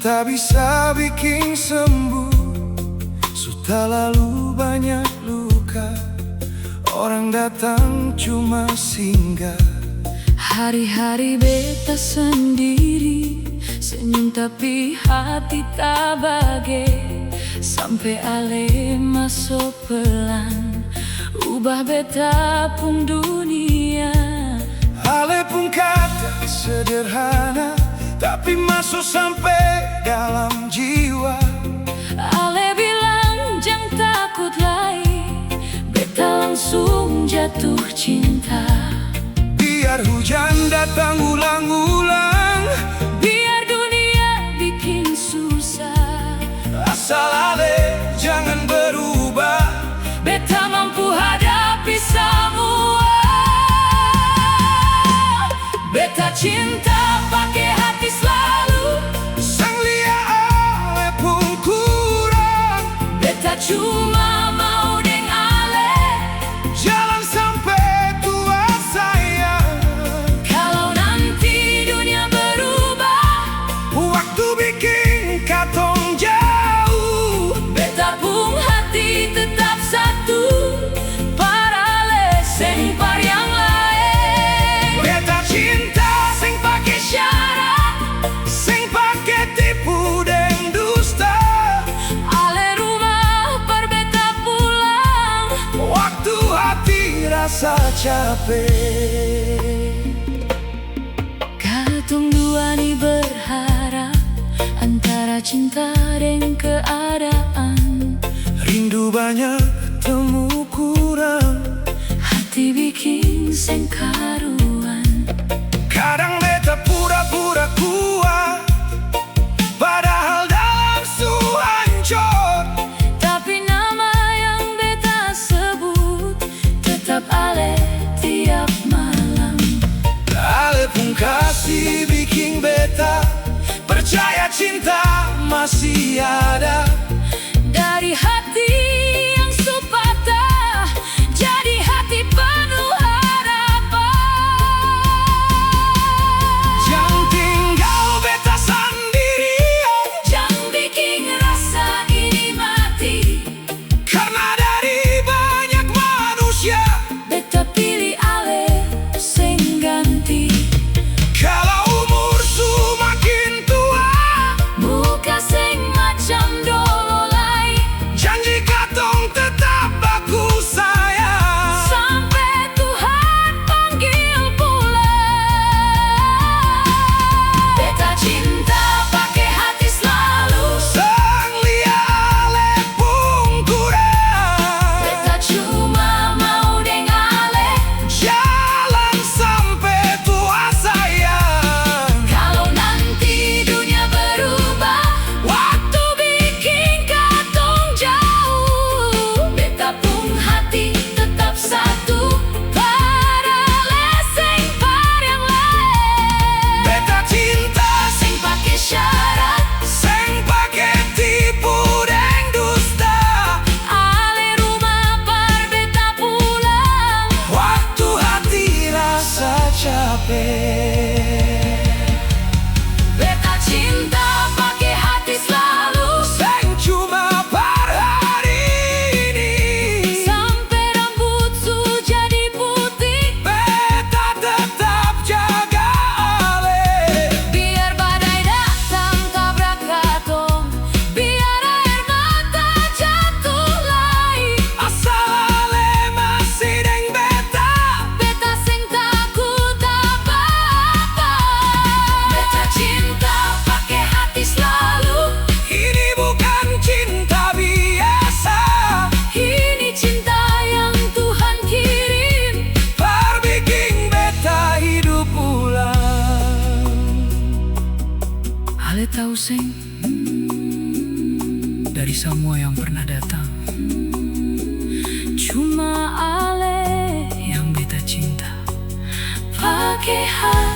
cinta bisa bikin sembuh. Sudah lalu banyak luka, orang datang cuma singgah. Hari-hari beta sendiri, senyum tapi hati tak bahagia. Sampai ale masuk pelan, ubah beta pun dunia. Ale pun kata sederhana, tapi masuk sampai dalam jiwa. Ale bilang jangan takut lagi, beta langsung jatuh cinta. Biar hujan datang ulang-ulang, biar dunia bikin susah, asal ale jangan berubah, beta mampu hadapi semua. Beta cinta pakai hati selalu, sang lia ale pun kurang. beta cuma mau deng ale, Jalan sampai tua sayang. kalau nanti dunia berubah, Waktu bikin katong jauh, beta pun hati tetap satu. Para ale seng par yang lain, beta cinta sing pake syarat sing pake tipu deng dusta. ale rumah par beta pulang. Waktu hati rasa capek, Katong dua ni berharap antara cinta dan keadaan. rindu banyak temu kurang. Hati bikin seng karuan, Kadang beta pura-pura kuat, padahal dalam su hancur. tapi nama yang beta sebut tetap ale tiap malam. Ale pun kasih bikin beta percaya cinta masih ada. Dari hati yang sepatah jadi hati penuh harapan. Jangan tinggal beta sendirian, Jangan bikin rasa ini mati, karena dari banyak manusia. beta pilih ale sing ganti. Kalau umur su makin tua, Muka sing macam dulu lai, janji katong tetap bagus sayang. sampai Tuhan panggil pulang. Beta cinta pakai hati selalu, Sang lia ale pun kurang. beta cuma mau deng ale, Jalan sampai tua sayang. kalau nanti dunia berubah, waktu bikin katong jauh, beta pun hati tetap satu. Para leseng par yang lain, Beta cinta sing pakai syarat sing pake tipu deng dusta. ale rumah par beta pulang. Waktu hati rasa capek, Beta cinta pakai hati selalu, sing cuma par hari ini. sampai rambut su jadi putih. Beta tetap jaga ale, Biar badai datang tabrak katong, biar air mata jatuh lagi, asal ale masih deng beta. beta sing takut apa-apa. Beta cinta pakai hati selalu, Ini bukan cinta biasa, ini cinta yang Tuhan kirim. par bikin beta hidup ulang. Ale tahu sing Dari semua yang pernah datang, cuma ale yang beta cinta. pakai hati